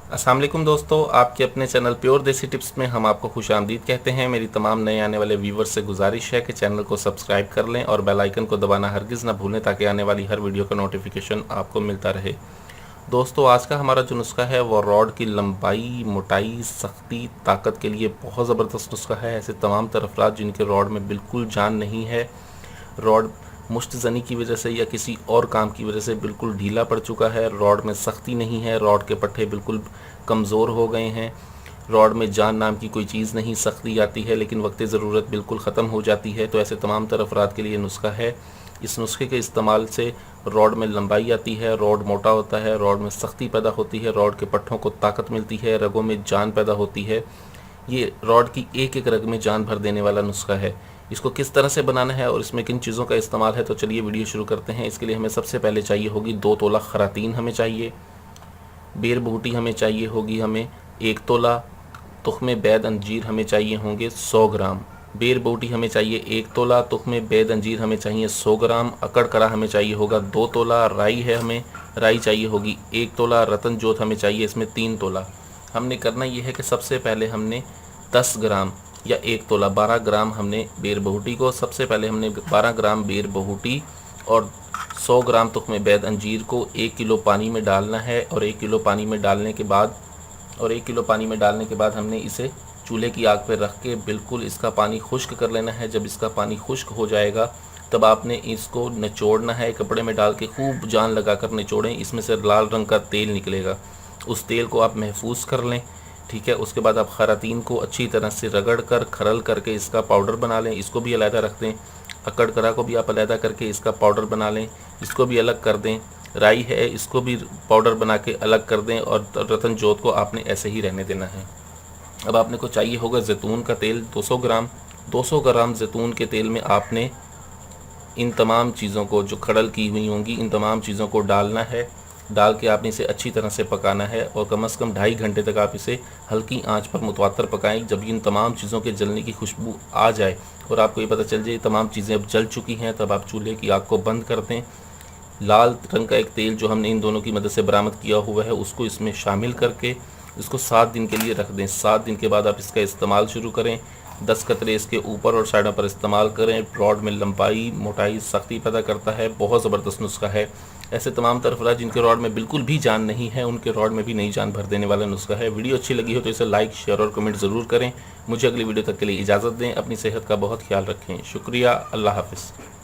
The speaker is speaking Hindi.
अस्सलाम वालेकुम दोस्तों, आपके अपने चैनल प्योर देसी टिप्स में हम आपको खुशामदीद कहते हैं। मेरी तमाम नए आने वाले व्यूवर्स से गुजारिश है कि चैनल को सब्सक्राइब कर लें और बेल आइकन को दबाना हरगिज़ ना भूलें ताकि आने वाली हर वीडियो का नोटिफिकेशन आपको मिलता रहे। दोस्तों, आज का हमारा जो नुस्खा है वो रॉड की लंबाई, मोटाई, सख्ती, ताकत के लिए बहुत ज़बरदस्त नुस्खा है। ऐसे तमाम तर अफराद जिनके रॉड में बिल्कुल जान नहीं है, रॉड मुश्तज़नी की वजह से या किसी और काम की वजह से बिल्कुल ढीला पड़ चुका है, रॉड में सख्ती नहीं है, रॉड के पट्टे बिल्कुल कमज़ोर हो गए हैं, रॉड में जान नाम की कोई चीज़ नहीं, सख्ती आती है लेकिन वक्त ज़रूरत बिल्कुल ख़त्म हो जाती है, तो ऐसे तमाम तर अफराद के लिए नुस्खा है। इस नुस्खे के इस्तेमाल से रॉड में लंबाई आती है, रॉड मोटा होता है, रॉड में सख्ती पैदा होती है, रॉड के पट्टों को ताकत मिलती है, रगों में जान पैदा होती है। ये रॉड की एक एक रग में जान भर देने वाला नुस्खा है। इसको किस तरह से बनाना है और इसमें किन चीज़ों का इस्तेमाल है, तो चलिए वीडियो शुरू करते हैं। इसके लिए हमें सबसे पहले चाहिए होगी 2 तोला खरातीन हमें चाहिए, बेर बूटी हमें चाहिए होगी हमें 1 तोला, तुख्मे बैद अंजीर हमें चाहिए होंगे 100 ग्राम, बेर बूटी हमें चाहिए 1 तोला, तुख्मे बैद अंजीर हमें चाहिए 100 ग्राम, अकड़ करा हमें चाहिए होगा 2 तोला, राई है हमें राई चाहिए होगी 1 तोला, रतन जोत हमें चाहिए इसमें 3 तोला। हमने करना ये है कि सबसे पहले हमने 10 ग्राम या 1 तोला 12 ग्राम हमने बेर बहूटी को, सबसे पहले हमने 12 ग्राम बेर बहूटी और 100 ग्राम तुख्मे बैद अंजीर को 1 किलो पानी में डालना है और 1 किलो पानी में डालने के बाद हमने इसे चूल्हे की आग पर रख के बिल्कुल इसका पानी खुश्क कर लेना है। जब इसका पानी खुश्क हो जाएगा तब आपने इसको निचोड़ना है, कपड़े में डाल के खूब जान लगा कर निचोड़ें, इसमें से लाल रंग का तेल निकलेगा, उस तेल को आप महफूज कर लें। ठीक है, उसके बाद आप खरातीन को अच्छी तरह से रगड़ कर खरल करके इसका पाउडर बना लें, इसको भी अलहदा रख दें। अकड़ करा को भी आप अलहदा करके इसका पाउडर बना लें, इसको भी अलग कर दें। राई है, इसको भी पाउडर बना के अलग कर दें और रतन जोत को आपने ऐसे ही रहने देना है। अब आपने को चाहिए होगा जैतून का तेल 200 ग्राम जैतून के तेल में आपने इन तमाम चीज़ों को जो खड़ल की हुई होंगी इन तमाम चीज़ों को डालना है। डाल के आपने इसे अच्छी तरह से पकाना है और कम से कम 2.5 घंटे तक आप इसे हल्की आंच पर मुतवातर पकाएं। जब इन तमाम चीज़ों के जलने की खुशबू आ जाए और आपको ये पता चल जाए तमाम चीज़ें अब जल चुकी हैं, तब आप चूल्हे की आग को बंद कर दें। लाल रंग का एक तेल जो हमने इन दोनों की मदद से बरामद किया हुआ है उसको इसमें शामिल करके इसको 7 दिन के लिए रख दें। 7 दिन के बाद आप इसका इस्तेमाल शुरू करें। 10 कतरे इसके ऊपर और साइडों पर इस्तेमाल करें। रॉड में लंबाई, मोटाई, सख्ती पैदा करता है, बहुत ज़बरदस्त नुस्खा है। ऐसे तमाम तरफराज जिनके रॉड में बिल्कुल भी जान नहीं है उनके रॉड में भी नई जान भर देने वाला नुस्खा है। वीडियो अच्छी लगी हो तो इसे लाइक, शेयर और कमेंट ज़रूर करें। मुझे अगली वीडियो तक के लिए इजाज़त दें। अपनी सेहत का बहुत ख्याल रखें। शुक्रिया। अल्लाह हाफ़िज़।